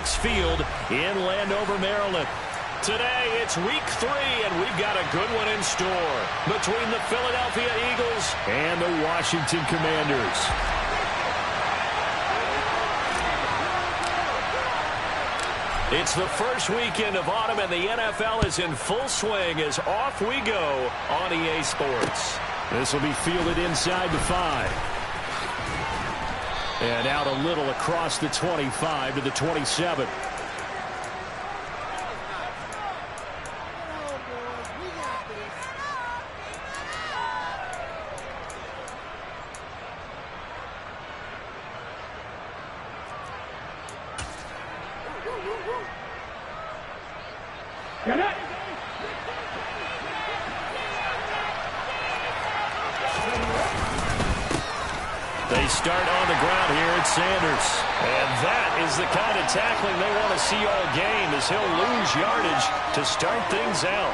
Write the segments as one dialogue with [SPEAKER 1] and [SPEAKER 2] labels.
[SPEAKER 1] FedEx Field in Landover, Maryland. Today, it's week 3, and we've got a good one in store between the Philadelphia Eagles and the Washington Commanders. It's the first weekend of autumn, and the NFL is in full swing as off we go on EA Sports. This will be fielded inside the 5. And out a little across the 25 to the 27. They start on the ground here at Sanders. And that is the kind of tackling they want to see all game, as he'll lose yardage to start things out.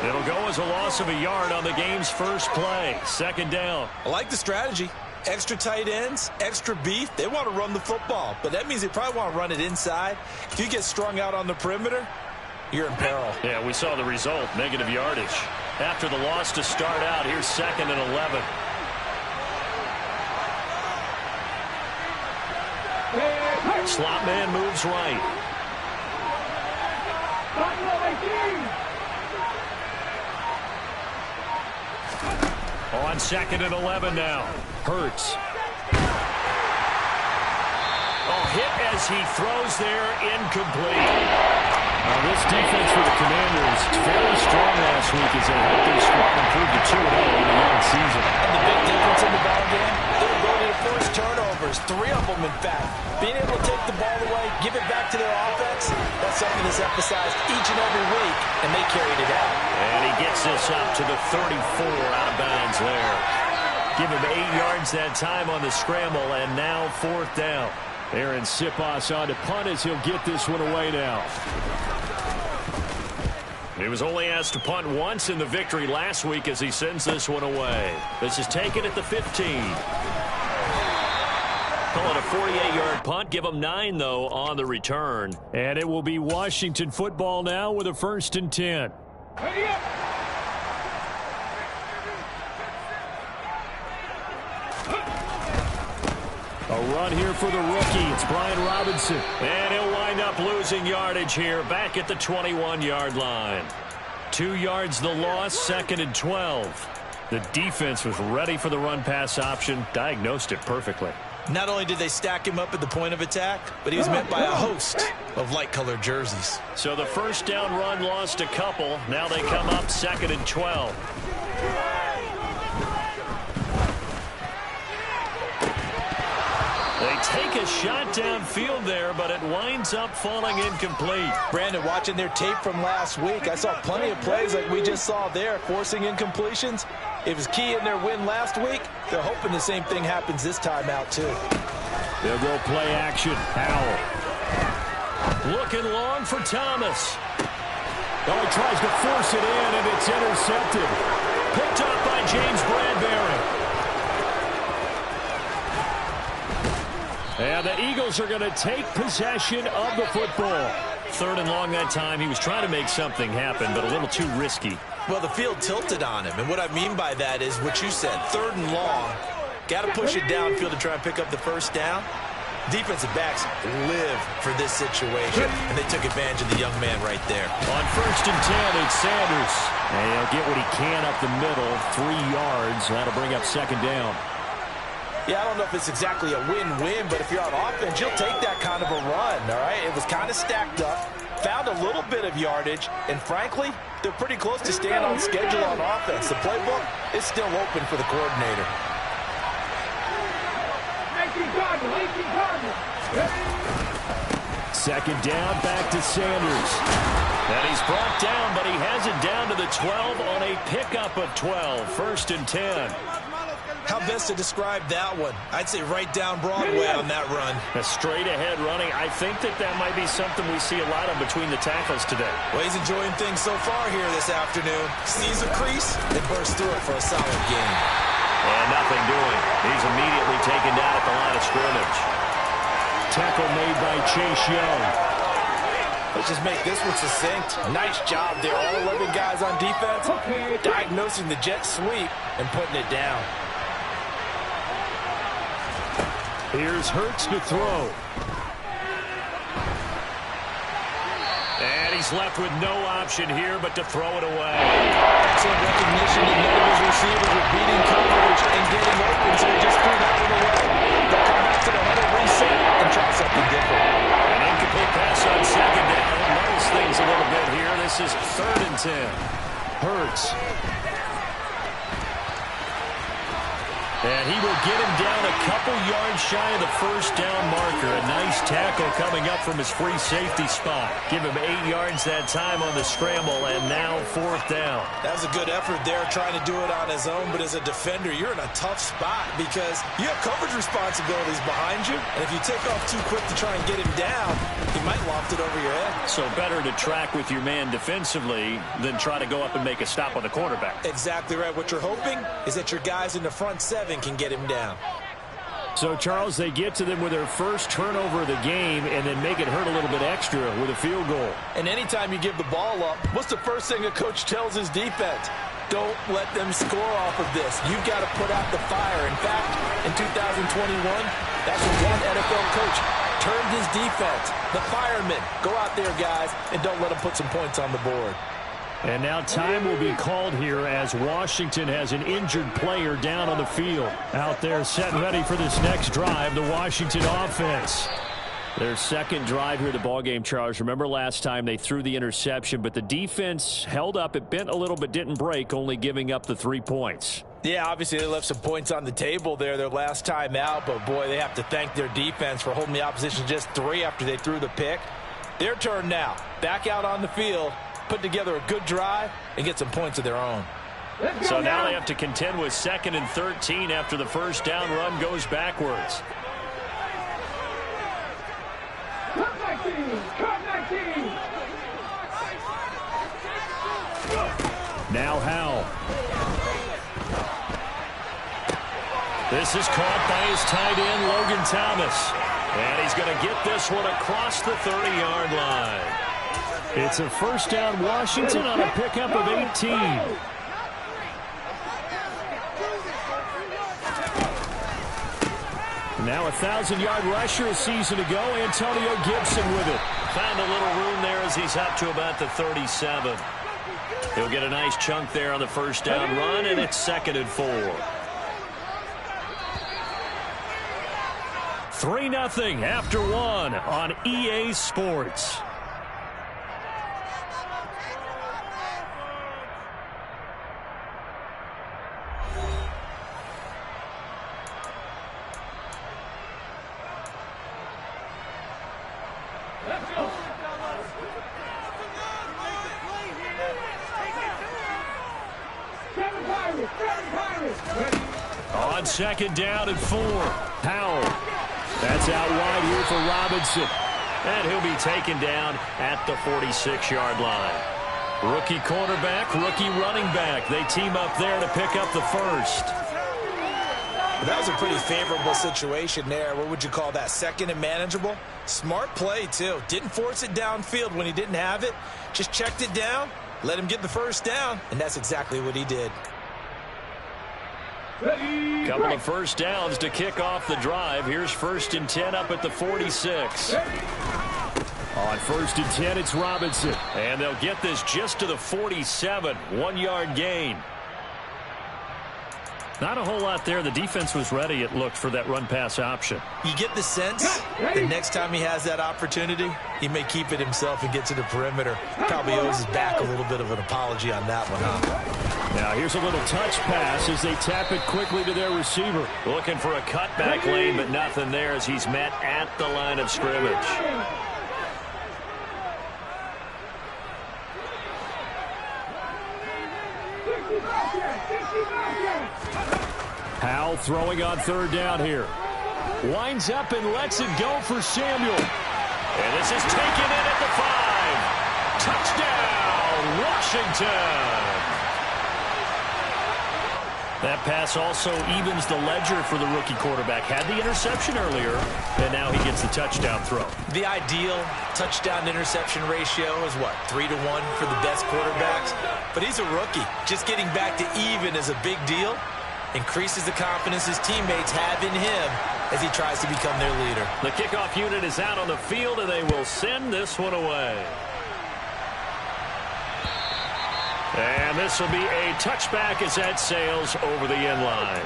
[SPEAKER 1] It'll go as a loss of a yard on the game's first play. Second down.
[SPEAKER 2] I like the strategy. Extra tight ends, extra beef. They want to run the football, but that means they probably want to run it inside. If you get strung out on the perimeter, you're in peril.
[SPEAKER 1] Yeah, we saw the result, negative yardage. After the loss to start out, here's 2nd and 11. Slot man moves right. On 2nd and 11 now. Hurts. Hit as he throws there, incomplete. Now this defense for the Commanders fairly strong last week as they helped their squad improve to 2-0 in the young season.
[SPEAKER 2] And the big difference in the ball game, their ability to force turnovers, 3 of them in fact. Being able to take the ball away, give it back to their offense, that's something that's emphasized each and every week, and they carried it out.
[SPEAKER 1] And he gets this up to the 34 out of bounds there. Give him 8 yards that time on the scramble, and now 4th down. Aaron Siposs on to punt as he'll get this one away now. He was only asked to punt once in the victory last week as he sends this one away. This is taken at the 15. Call it a 48-yard punt. Give him 9, though, on the return. And it will be Washington football now with a 1st and 10. A run here for the rookie. It's Brian Robinson. And he'll wind up losing yardage here back at the 21-yard line. 2 yards the loss, 2nd and 12. The defense was ready for the run-pass option, diagnosed it perfectly.
[SPEAKER 2] Not only did they stack him up at the point of attack, but he was met by a host of light-colored jerseys.
[SPEAKER 1] So the 1st down run lost a couple. Now they come up 2nd and 12. They take a shot downfield there, but it winds up falling incomplete.
[SPEAKER 2] Brandon, watching their tape from last week, I saw plenty of plays like we just saw there, forcing incompletions. It was key in their win last week. They're hoping the same thing happens this time out, too.
[SPEAKER 1] They'll go play action. Howell. Looking long for Thomas. Oh, he tries to force it in, and it's intercepted. Picked up by James Bradbury. And the Eagles are going to take possession of the football. 3rd and long that time. He was trying to make something happen, but a little too risky.
[SPEAKER 2] Well, the field tilted on him, and what I mean by that is what you said, 3rd and long. Got to push it downfield to try and pick up the 1st down. Defensive backs live for this situation, and they took advantage of the young man right there.
[SPEAKER 1] On 1st and 10, it's Sanders. And he'll get what he can up the middle, 3 yards. That'll bring up 2nd down.
[SPEAKER 2] Yeah, I don't know if it's exactly a win-win, but if you're on offense, you'll take that kind of a run, all right? It was kind of stacked up, found a little bit of yardage, and frankly, they're pretty close to staying on schedule on offense. The playbook is still open for the coordinator.
[SPEAKER 1] 2nd down, back to Sanders. And he's brought down, but he has it down to the 12 on a pickup of 12. 1st and 10.
[SPEAKER 2] How best to describe that one? I'd say right down Broadway on that run.
[SPEAKER 1] A straight-ahead running. I think that might be something we see a lot of between the tackles today.
[SPEAKER 2] Well, he's enjoying things so far here this afternoon. Sees a crease and bursts through it for a solid gain.
[SPEAKER 1] And nothing doing. He's immediately taken down at the line of scrimmage. Tackle made by Chase Young.
[SPEAKER 2] Let's just make this one succinct. Nice job there. All 11 guys on defense diagnosing the jet sweep and putting it down.
[SPEAKER 1] Here's Hurts to throw. And he's left with no option here but to throw it away.
[SPEAKER 2] Excellent recognition that none of his receivers were beating coverage and getting open, so he just threw that one away. They'll come back to the huddle, reset, and try something different.
[SPEAKER 1] An incomplete pass on second down. Muddles things a little bit here. This is 3rd and 10. Hurts. And he will get him down a couple yards shy of the first down marker. A nice tackle coming up from his free safety spot. Give him 8 yards that time on the scramble, and now 4th down.
[SPEAKER 2] That was a good effort there, trying to do it on his own. But as a defender, you're in a tough spot because you have coverage responsibilities behind you. And if you take off too quick to try and get him down, he might loft it over your head.
[SPEAKER 1] So better to track with your man defensively than try to go up and make a stop on the quarterback.
[SPEAKER 2] Exactly right. What you're hoping is that your guys in the front 7 can get him down.
[SPEAKER 1] So, Charles, they get to them with their first turnover of the game and then make it hurt a little bit extra with a field goal.
[SPEAKER 2] And anytime you give the ball up, what's the first thing a coach tells his defense? Don't let them score off of this. You've got to put out the fire. In fact, in 2021, that's what one NFL coach turned his defense. The firemen. Go out there, guys, and don't let them put some points on the board.
[SPEAKER 1] And now time will be called here as Washington has an injured player down on the field. Out there set and ready for this next drive, the Washington offense. Their second drive here of the ballgame, Charles. Remember last time they threw the interception, but the defense held up. It bent a little but didn't break, only giving up the 3 points.
[SPEAKER 2] Yeah, obviously they left some points on the table there their last time out, but boy, they have to thank their defense for holding the opposition just 3 after they threw the pick. Their turn now. Back out on the field. Put together a good drive and get some points of their own.
[SPEAKER 1] So now they have to contend with 2nd and 13 after the first down run goes backwards. Now Howell. This is caught by his tight end, Logan Thomas. And he's going to get this one across the 30-yard line. It's a first down Washington on a pickup of 18. Now a 1,000-yard rusher a season ago. Antonio Gibson with it. Found a little room there as he's up to about the 37. He'll get a nice chunk there on the first down run, and it's 2nd and 4. 3-0 after 1 on EA Sports. On 2nd down and 4, Howell. That's out wide here for Robinson. And he'll be taken down at the 46-yard line. Rookie quarterback, rookie running back. They team up there to pick up the first.
[SPEAKER 2] That was a pretty favorable situation there. What would you call that? 2nd and manageable? Smart play, too. Didn't force it downfield when he didn't have it. Just checked it down, let him get the first down, and that's exactly what he did.
[SPEAKER 1] Couple of first downs to kick off the drive. Here's 1st and 10 up at the 46. On 1st and 10, it's Robinson. And they'll get this just to the 47. 1-yard gain. Not a whole lot there. The defense was ready, it looked, for that run-pass option.
[SPEAKER 2] You get the sense that next time he has that opportunity, he may keep it himself and get to the perimeter. Probably owes his back a little bit of an apology on that one, huh?
[SPEAKER 1] Now here's a little touch pass as they tap it quickly to their receiver. Looking for a cutback lane, but nothing there as he's met at the line of scrimmage. Howell throwing on 3rd down here. Winds up and lets it go for Samuel. And this is taken in at the 5. Touchdown, Washington. That pass also evens the ledger for the rookie quarterback. Had the interception earlier, and now he gets the touchdown throw.
[SPEAKER 2] The ideal touchdown-interception ratio is, what, 3 to 1 for the best quarterbacks? But he's a rookie. Just getting back to even is a big deal. Increases the confidence his teammates have in him as he tries to become their leader.
[SPEAKER 1] The kickoff unit is out on the field, and they will send this one away. And this will be a touchback as that sails over the end line.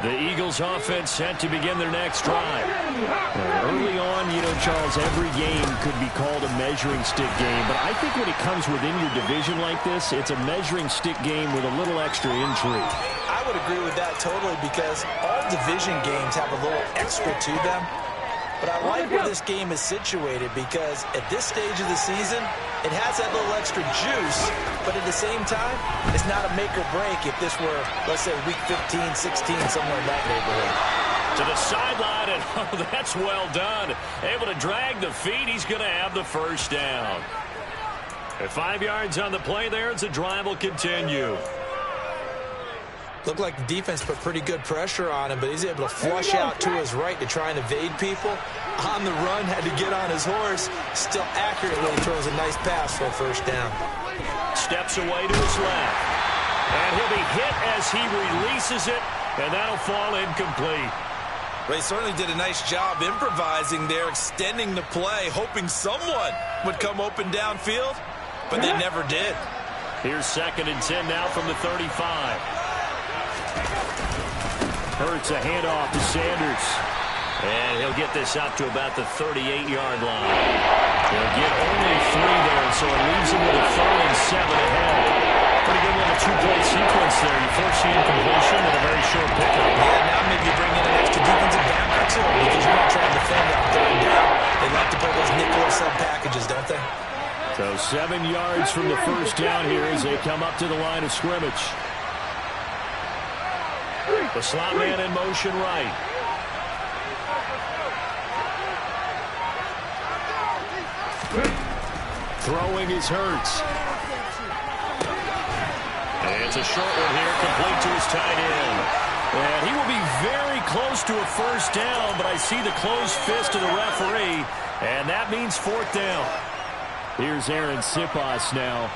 [SPEAKER 1] The Eagles offense set to begin their next drive. Early on, you know, Charles, every game could be called a measuring stick game. But I think when it comes within your division like this, it's a measuring stick game with a little extra intrigue.
[SPEAKER 2] I would agree with that totally because all division games have a little extra to them. But I like where this game is situated because at this stage of the season, it has that little extra juice, but at the same time, it's not a make or break if this were, let's say, week 15, 16, somewhere in that neighborhood.
[SPEAKER 1] To the sideline, and oh, that's well done. Able to drag the feet. He's going to have the first down. At 5 yards on the play there, as the drive will continue.
[SPEAKER 2] Looked like the defense put pretty good pressure on him, but he's able to flush out to his right to try and evade people. On the run, had to get on his horse. Still accurately throws a nice pass for a first down.
[SPEAKER 1] Steps away to his left. And he'll be hit as he releases it, and that'll fall incomplete.
[SPEAKER 2] They certainly did a nice job improvising there, extending the play, hoping someone would come open downfield, but they never did.
[SPEAKER 1] Here's 2nd and 10 now from the 35. Hurts a handoff to Sanders. And he'll get this out to about the 38-yard line. He'll get only 3 there, so it leaves him with a 3rd and 7 ahead. Pretty good little 2-play sequence there. You force the incompletion and a very short pickup.
[SPEAKER 2] Yeah, now maybe you bring in an extra defensive back or two because you're not trying to defend out 3rd down. They like to play those nickel or sub packages, don't they?
[SPEAKER 1] So 7 yards from the first down here as they come up to the line of scrimmage. The slot man in motion right. Throwing is Hurts. And it's a short one here, complete to his tight end. And he will be very close to a first down, but I see the closed fist of the referee, and that means 4th down. Here's Aaron Sipas now.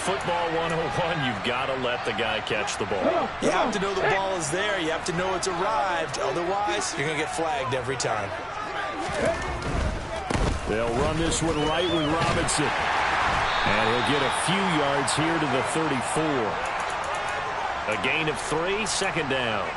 [SPEAKER 1] Football 101, you've got to let the guy catch the ball.
[SPEAKER 2] You have to know the ball is there. You have to know it's arrived. Otherwise, you're going to get flagged every time.
[SPEAKER 1] They'll run this one right with Robinson. And he'll get a few yards here to the 34. A gain of 3, 2nd down.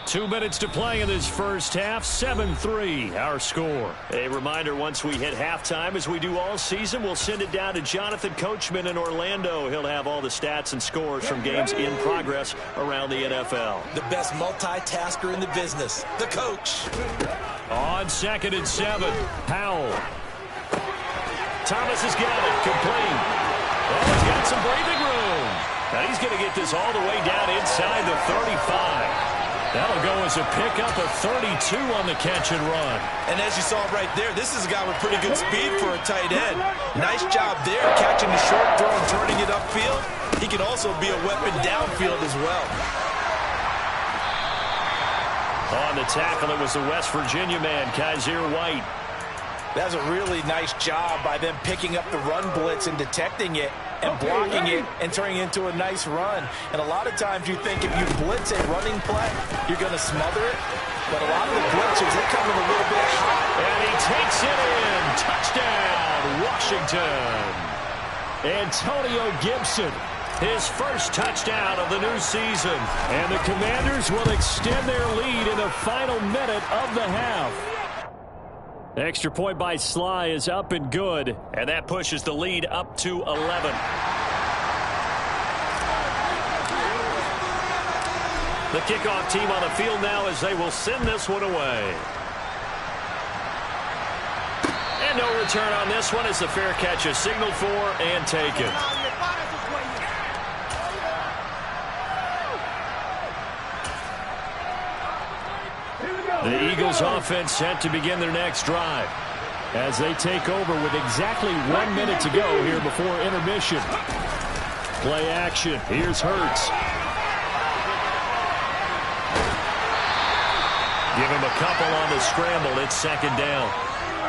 [SPEAKER 1] 2 minutes to play in this first half. 7-3, our score. A reminder, once we hit halftime, as we do all season, we'll send it down to Jonathan Coachman in Orlando. He'll have all the stats and scores from games in progress around the NFL.
[SPEAKER 2] The best multitasker in the business, the coach.
[SPEAKER 1] On 2nd and 7, Powell. Thomas has got it, complete. Oh, he's got some breathing room. Now he's going to get this all the way down inside the 35. That'll go as a pickup of 32 on the catch and run.
[SPEAKER 2] And as you saw right there, this is a guy with pretty good speed for a tight end. Nice job there, catching the short throw and turning it upfield. He can also be a weapon downfield as well.
[SPEAKER 1] On the tackle, it was the West Virginia man, Kaiser White.
[SPEAKER 2] That's a really nice job by them picking up the run blitz and detecting it and blocking it and turning it into a nice run. And a lot of times you think if you blitz a running play, you're going to smother it. But a lot of the blitzers, they come in a little bit hot.
[SPEAKER 1] And he takes it in. Touchdown, Washington. Antonio Gibson, his first touchdown of the new season. And the Commanders will extend their lead in the final minute of the half. Extra point by Sly is up and good, and that pushes the lead up to 11. The kickoff team on the field now as they will send this one away. And no return on this one as the fair catch is signaled for and taken. The Eagles offense set to begin their next drive as they take over with exactly 1 minute to go here before intermission. Play action. Here's Hurts. Give him a couple on the scramble. It's second down.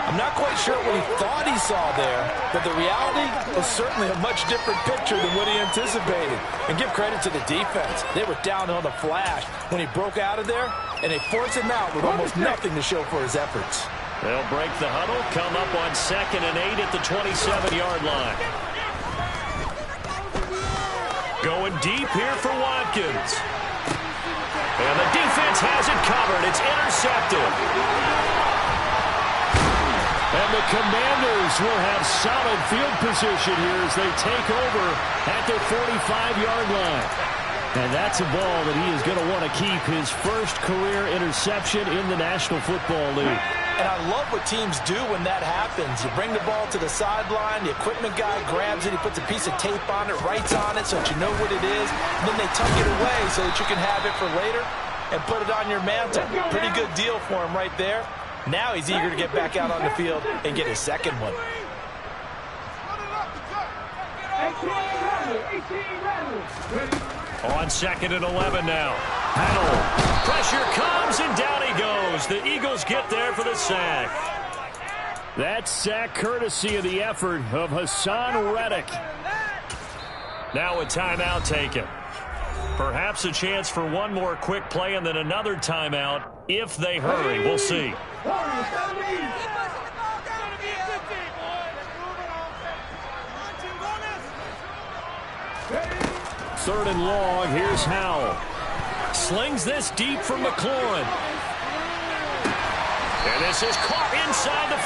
[SPEAKER 2] I'm not quite sure what he thought he saw there, but the reality was certainly a much different picture than what he anticipated. And give credit to the defense. They were down on the flash when he broke out of there, and they forced him out with almost nothing to show for his efforts.
[SPEAKER 1] They'll break the huddle, come up on 2nd and 8 at the 27-yard line. Going deep here for Watkins. And the defense has it covered. It's intercepted. And the Commanders will have solid field position here as they take over at their 45-yard line. And that's a ball that he is going to want to keep, his first career interception in the National Football League.
[SPEAKER 2] And I love what teams do when that happens. You bring the ball to the sideline, the equipment guy grabs it, he puts a piece of tape on it, writes on it so that you know what it is, and then they tuck it away so that you can have it for later and put it on your mantle. Pretty good deal for him right there. Now he's eager to get back out on the field and get his second one.
[SPEAKER 1] On 2nd and 11 now. Howell. Pressure comes, and down he goes. The Eagles get there for the sack. That sack courtesy of the effort of Hassan Reddick. Now a timeout taken. Perhaps a chance for one more quick play and then another timeout if they hurry. We'll see. 3rd and long. Here's Howell. Slings this deep for McLaurin. And this is caught inside the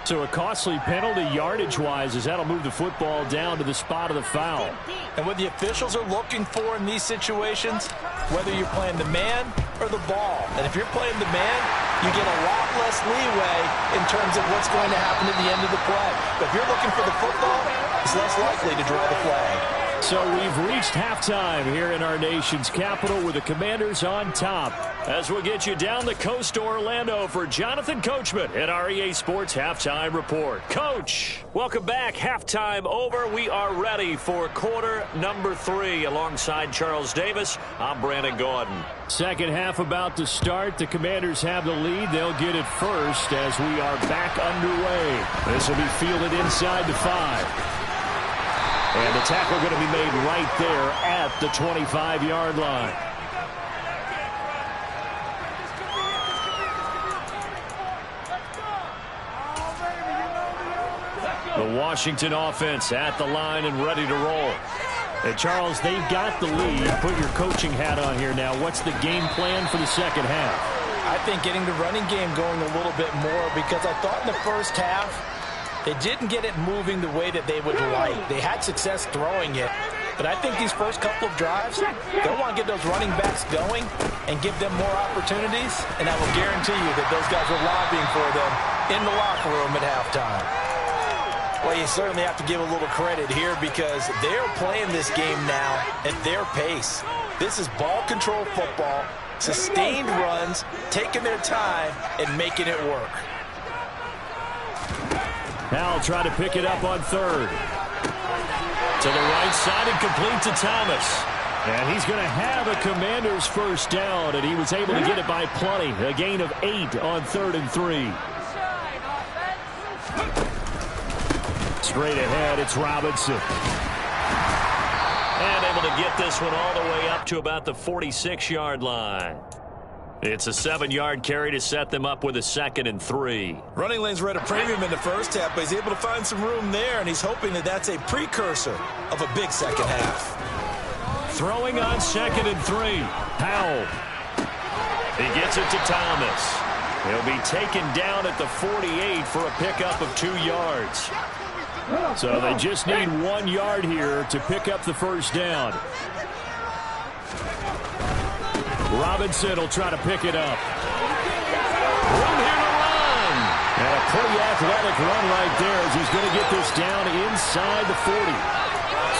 [SPEAKER 1] 5. So a costly penalty yardage-wise as that'll move the football down to the spot of the foul.
[SPEAKER 2] And what the officials are looking for in these situations, whether you're playing the man or the ball. And if you're playing the man, you get a lot less leeway in terms of what's going to happen at the end of the play. But if you're looking for the football, it's less likely to draw the flag.
[SPEAKER 1] So we've reached halftime here in our nation's capital with the Commanders on top. As we'll get you down the coast to Orlando for Jonathan Coachman at our EA Sports Halftime Report. Coach, welcome back. Halftime over. We are ready for quarter number 3. Alongside Charles Davis, I'm Brandon Gaudin. Second half about to start. The Commanders have the lead. They'll get it first as we are back underway. This will be fielded inside the 5. And the tackle going to be made right there at the 25-yard line. The Washington offense at the line and ready to roll. And Charles, they've got the lead. Put your coaching hat on here now. What's the game plan for the second half?
[SPEAKER 2] I think getting the running game going a little bit more, because I thought in the first half they didn't get it moving the way that they would like. They had success throwing it, but I think these first couple of drives, they'll want to get those running backs going and give them more opportunities, and I will guarantee you that those guys were lobbying for them in the locker room at halftime. Well, you certainly have to give a little credit here because they're playing this game now at their pace. This is ball control football, sustained runs, taking their time, and making it work.
[SPEAKER 1] Howell try to pick it up on 3rd. To the right side and complete to Thomas. And he's going to have a Commander's first down, and he was able to get it by plenty. A gain of 8 on 3rd and 3. Straight ahead, it's Robinson. And able to get this one all the way up to about the 46-yard line. It's a 7-yard carry to set them up with a 2nd and 3.
[SPEAKER 2] Running lanes were at a premium in the first half, but he's able to find some room there, and he's hoping that that's a precursor of a big second half.
[SPEAKER 1] Throwing on 2nd and 3. Howell. He gets it to Thomas. He'll be taken down at the 48 for a pickup of 2 yards. So they just need 1 yard here to pick up the first down. Robinson will try to pick it up. Room here to run. And a pretty athletic run right there as he's going to get this down inside the 40.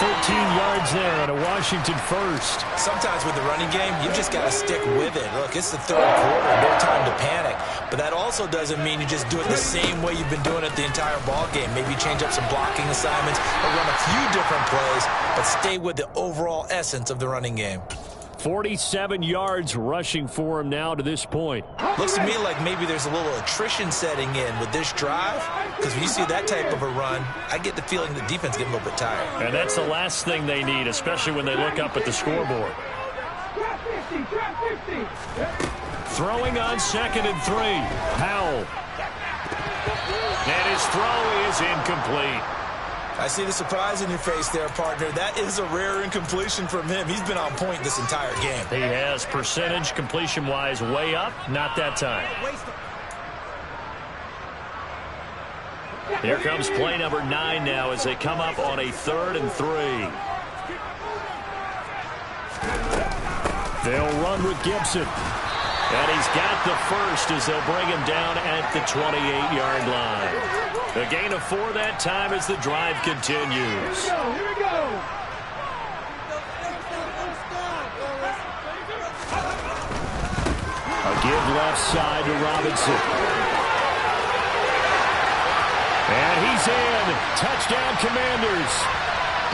[SPEAKER 1] 13 yards there and a Washington first.
[SPEAKER 2] Sometimes with the running game, you just got to stick with it. Look, it's the third quarter, no time to panic. But that also doesn't mean you just do it the same way you've been doing it the entire ball game. Maybe change up some blocking assignments or run a few different plays, but stay with the overall essence of the running game.
[SPEAKER 1] 47 yards rushing for him now to this point.
[SPEAKER 2] Looks to me like maybe there's a little attrition setting in with this drive, because when you see that type of a run, I get the feeling the defense getting a little bit tired.
[SPEAKER 1] And that's the last thing they need, especially when they look up at the scoreboard. Throwing on 2nd and 3. Powell. And his throw is incomplete.
[SPEAKER 2] I see the surprise in your face there, partner. That is a rare incompletion from him. He's been on point this entire game.
[SPEAKER 1] He has percentage completion-wise way up. Not that time. Here comes play number 9 now as they come up on a 3rd and 3. They'll run with Gibson. And he's got the first as they'll bring him down at the 28-yard line. A gain of 4 that time as the drive continues.
[SPEAKER 3] Here we go.
[SPEAKER 1] A give left side to Robinson. And he's in. Touchdown, Commanders.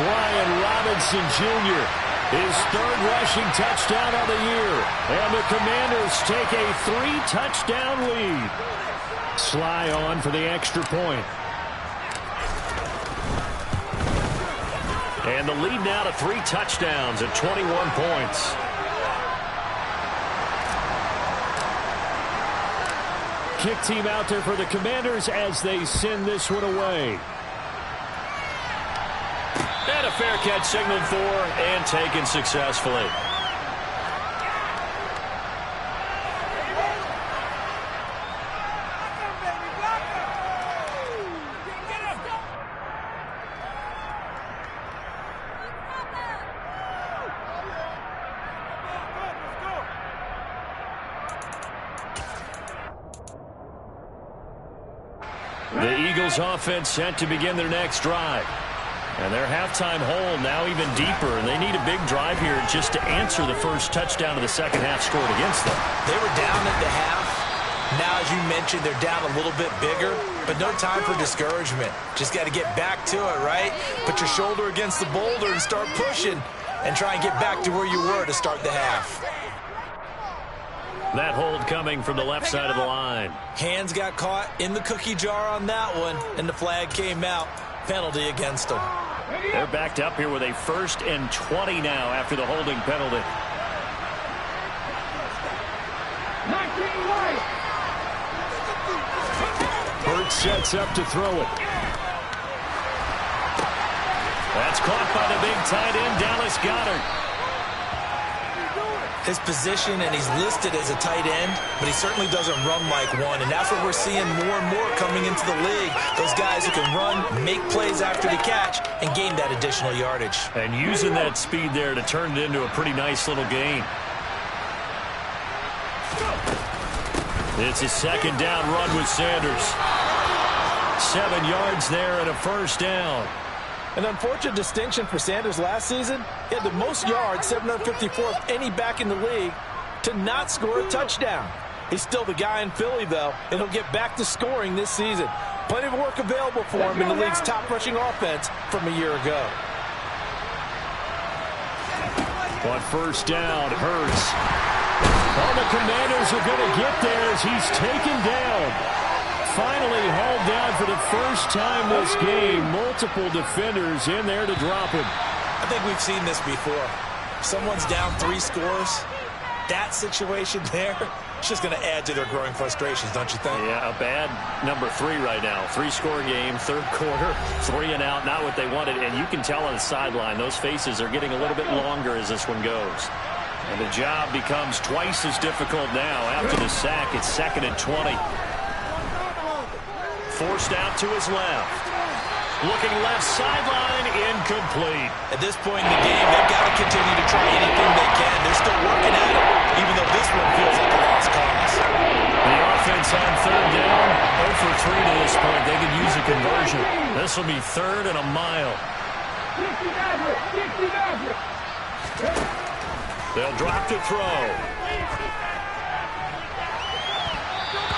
[SPEAKER 1] Brian Robinson Jr., his 3rd rushing touchdown of the year. And the Commanders take a 3-touchdown lead. Sly on for the extra point. And the lead now to 3 touchdowns at 21 points. Kick team out there for the Commanders as they send this one away. And a fair catch signaled for and taken successfully. The Eagles offense set to begin their next drive. And their halftime hole now even deeper, and they need a big drive here just to answer the first touchdown of the second half scored against them.
[SPEAKER 2] They were down at the half. Now, as you mentioned, they're down a little bit bigger, but no time for discouragement. Just got to get back to it, right? Put your shoulder against the boulder and start pushing and try and get back to where you were to start the half.
[SPEAKER 1] That hold coming from the left side of the line.
[SPEAKER 2] Hands got caught in the cookie jar on that one, and the flag came out. Penalty against them.
[SPEAKER 1] They're backed up here with a 1st and 20 now after the holding penalty. Burt sets up to throw it. That's caught by the big tight end, Dallas Goedert.
[SPEAKER 2] His position, and he's listed as a tight end, but he certainly doesn't run like one, and that's what we're seeing more and more coming into the league. Those guys who can run, make plays after the catch, and gain that additional yardage.
[SPEAKER 1] And using that speed there to turn it into a pretty nice little gain. It's a 2nd down run with Sanders. 7 yards there and a first down.
[SPEAKER 2] An unfortunate distinction for Sanders last season. He had the most yards, 754 of any back in the league, to not score a touchdown. He's still the guy in Philly, though, and he'll get back to scoring this season. Plenty of work available for him in the league's top rushing offense from a year ago.
[SPEAKER 1] On first down, Hurts. All the Commanders are going to get there as he's taken down. Finally hauled down for the first time this game. Multiple defenders in there to drop him.
[SPEAKER 2] I think we've seen this before. Someone's down 3 scores. That situation there, it's just going to add to their growing frustrations, don't you think?
[SPEAKER 1] Yeah, a bad number 3 right now. 3-score game, 3rd quarter, 3 and out, not what they wanted. And you can tell on the sideline, those faces are getting a little bit longer as this one goes. And the job becomes twice as difficult now after the sack. It's 2nd and 20. Forced out to his left. Looking left sideline, incomplete.
[SPEAKER 2] At this point in the game, they've got to continue to try anything they can. They're still working at it, even though this one feels like a lost cause.
[SPEAKER 1] The offense on third down, 0 for 3 to this point. They could use a conversion. This will be 3rd and a mile. They'll drop to throw.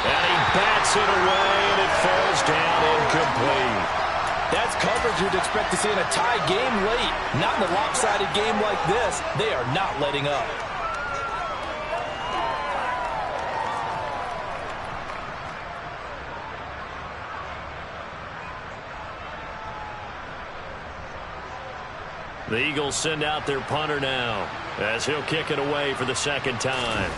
[SPEAKER 1] And he bats it away, and it falls down incomplete.
[SPEAKER 2] That's coverage you'd expect to see in a tie game late. Not in a lopsided game like this. They are not letting up.
[SPEAKER 1] The Eagles send out their punter now as he'll kick it away for the 2nd time.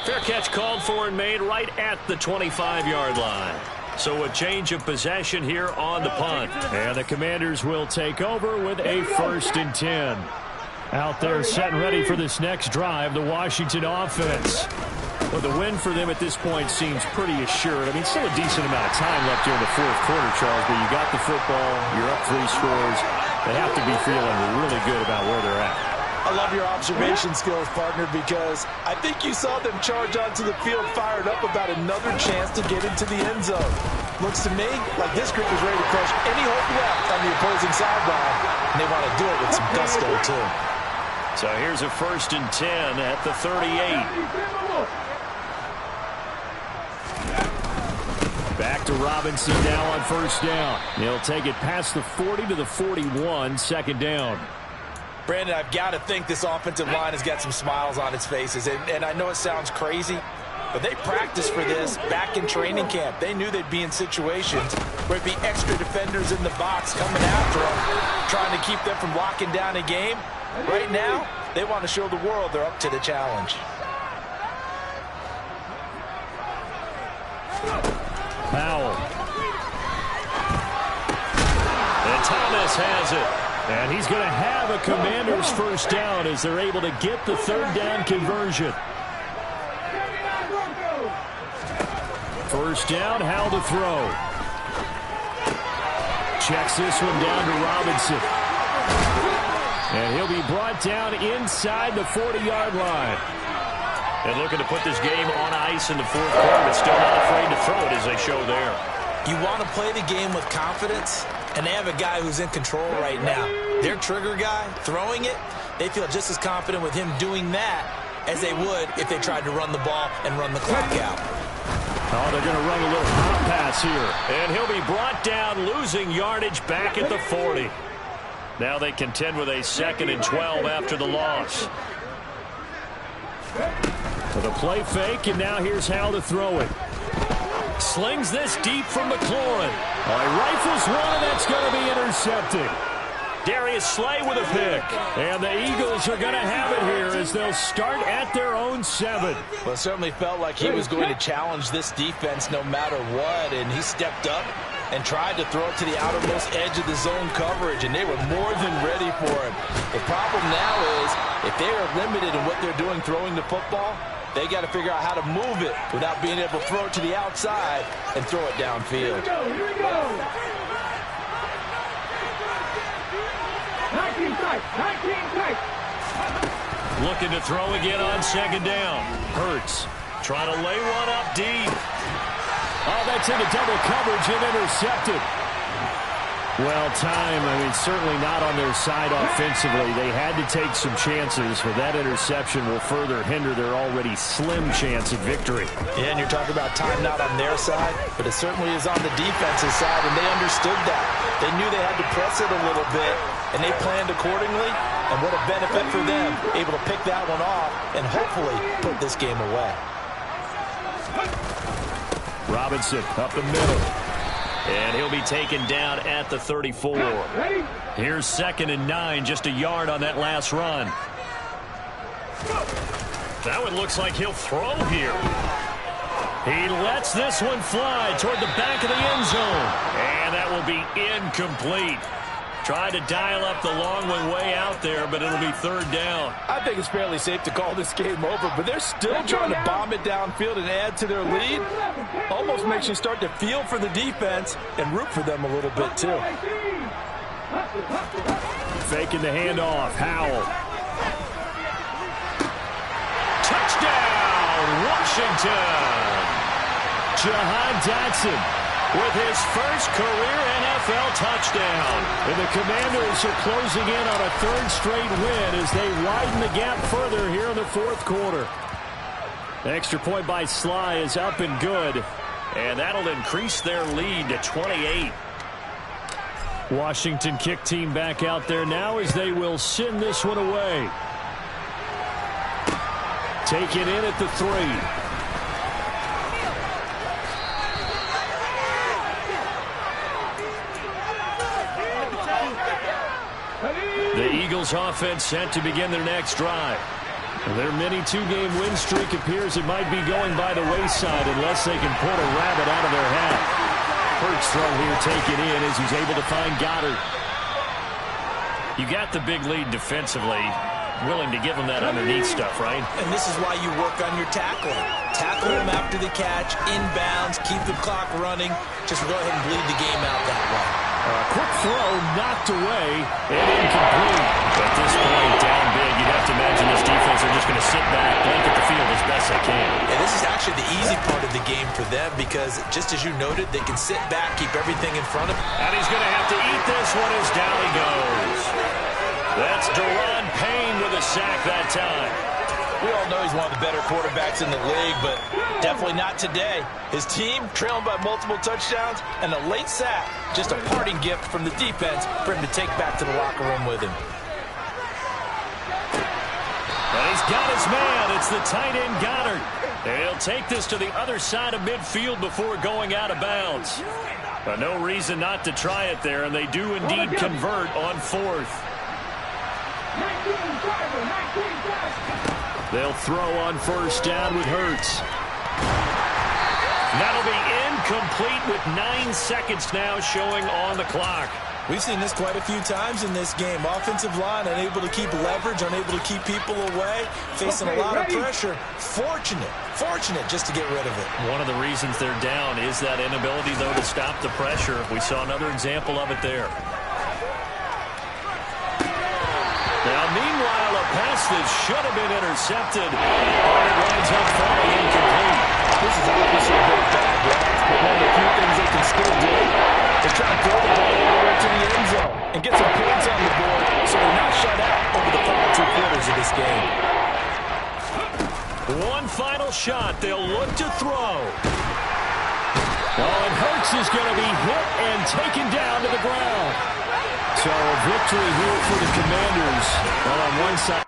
[SPEAKER 1] Fair catch called for and made right at the 25-yard line. So a change of possession here on the punt. And the Commanders will take over with a 1st and 10. Out there set and ready for this next drive, the Washington offense. Well, the win for them at this point seems pretty assured. I mean, still a decent amount of time left here in the 4th quarter, Charles, but you got the football, you're up 3 scores. They have to be feeling really good about where they're at.
[SPEAKER 2] I love your observation skills, partner, because I think you saw them charge onto the field fired up about another chance to get into the end zone. Looks to me like this group is ready to crush any hope left on the opposing sideline, and they want to do it with some gusto, too.
[SPEAKER 1] So here's a 1st and 10 at the 38. Back to Robinson now on 1st down. He'll take it past the 40 to the 41, 2nd down.
[SPEAKER 2] Brandon, I've got to think this offensive line has got some smiles on its faces. And I know it sounds crazy, but they practiced for this back in training camp. They knew they'd be in situations where it'd be extra defenders in the box coming after them, trying to keep them from locking down a game. Right now, they want to show the world they're up to the challenge.
[SPEAKER 1] Powell. And Thomas has it. And he's going to have a Commander's 1st down as they're able to get the 3rd down conversion. 1st down, Howell to throw. Checks this one down to Robinson. And he'll be brought down inside the 40-yard line. And looking to put this game on ice in the 4th quarter, but still not afraid to throw it as they show there.
[SPEAKER 2] You want to play the game with confidence, and they have a guy who's in control right now. Their trigger guy, throwing it, they feel just as confident with him doing that as they would if they tried to run the ball and run the clock out.
[SPEAKER 1] Oh, they're going to run a little hot pass here. And he'll be brought down, losing yardage back at the 40. Now they contend with a 2nd and 12 after the loss. So the play fake, and now here's Howell to throw it. Slings this deep from McLaurin. Oh, he rifles one, and that's going to be intercepted. Darius Slay with a pick. And the Eagles are going to have it here as they'll start at their own 7.
[SPEAKER 2] Well, it certainly felt like he was going to challenge this defense no matter what, and he stepped up and tried to throw it to the outermost edge of the zone coverage, and they were more than ready for it. The problem now is if they are limited in what they're doing throwing the football, they got to figure out how to move it without being able to throw it to the outside and throw it downfield.
[SPEAKER 3] Here we go. 19 tight.
[SPEAKER 1] Looking to throw again on 2nd down. Hurts trying to lay one up deep. Oh, that's into double coverage and intercepted. Well, time, I mean, certainly not on their side offensively. They had to take some chances, but that interception will further hinder their already slim chance of victory.
[SPEAKER 2] Yeah, and you're talking about time not on their side, but it certainly is on the defensive side, and they understood that. They knew they had to press it a little bit, and they planned accordingly, and what a benefit for them, able to pick that one off and hopefully put this game away.
[SPEAKER 1] Robinson up the middle. And he'll be taken down at the 34. Here's 2nd and 9, just a yard on that last run. That one looks like he'll throw here. He lets this one fly toward the back of the end zone. And that will be incomplete. Try to dial up the long one way out there, but it'll be third down.
[SPEAKER 2] I think it's fairly safe to call this game over, but they're still trying to bomb it downfield and add to their lead. Almost makes you start to feel for the defense and root for them a little bit, too.
[SPEAKER 1] Faking the handoff. Howell. Touchdown, Washington. Jahan Dotson with his first career NFL touchdown. And the Commanders are closing in on a third straight win as they widen the gap further here in the fourth quarter. The extra point by Sly is up and good. And that'll increase their lead to 28. Washington kick team back out there now as they will send this one away. Taken in at the 3. The Eagles offense set to begin their next drive. Their mini two-game win streak appears it might be going by the wayside unless they can pull a rabbit out of their hat. Hurts throw here taken in as he's able to find Goddard. You got the big lead defensively. Willing to give them that underneath stuff, right?
[SPEAKER 2] And this is why you work on your tackling. Tackle them after the catch, inbounds, keep the clock running. Just go ahead and bleed the game out that way.
[SPEAKER 1] Quick throw knocked away and incomplete. At this point, down big, you'd have to imagine this defense are just going to sit back, blanket the field as best they can.
[SPEAKER 2] And this is actually the easy part of the game for them because, just as you noted, they can sit back, keep everything in front of them.
[SPEAKER 1] And he's going to have to eat this one as down he goes. That's Deron Payne with a sack that time.
[SPEAKER 2] We all know he's one of the better quarterbacks in the league, but definitely not today. His team trailing by multiple touchdowns and a late sack. Just a parting gift from the defense for him to take back to the locker room with him.
[SPEAKER 1] And he's got his man. It's the tight end Goddard. And he'll take this to the other side of midfield before going out of bounds. But no reason not to try it there, and they do indeed convert on fourth. They'll throw on first down with Hurts. That'll be incomplete with 9 seconds now showing on the clock.
[SPEAKER 2] We've seen this quite a few times in this game. Offensive line unable to keep leverage, unable to keep people away, facing a lot of pressure. Fortunate just to get rid of it.
[SPEAKER 1] One of the reasons they're down is that inability, though, to stop the pressure. We saw another example of it there. Now, meanwhile, a pass that should have been intercepted. It winds up falling incomplete.
[SPEAKER 2] This is obviously a big bad blast, but one of the few things they can still do is try to throw the ball all the way to the end zone and get some points on the board so they're not shut out over the final 2 quarters of this game.
[SPEAKER 1] One final shot. They'll look to throw. Oh, and Hurts is going to be hit and taken down to the ground. So a victory here for the Commanders. Well, on one side.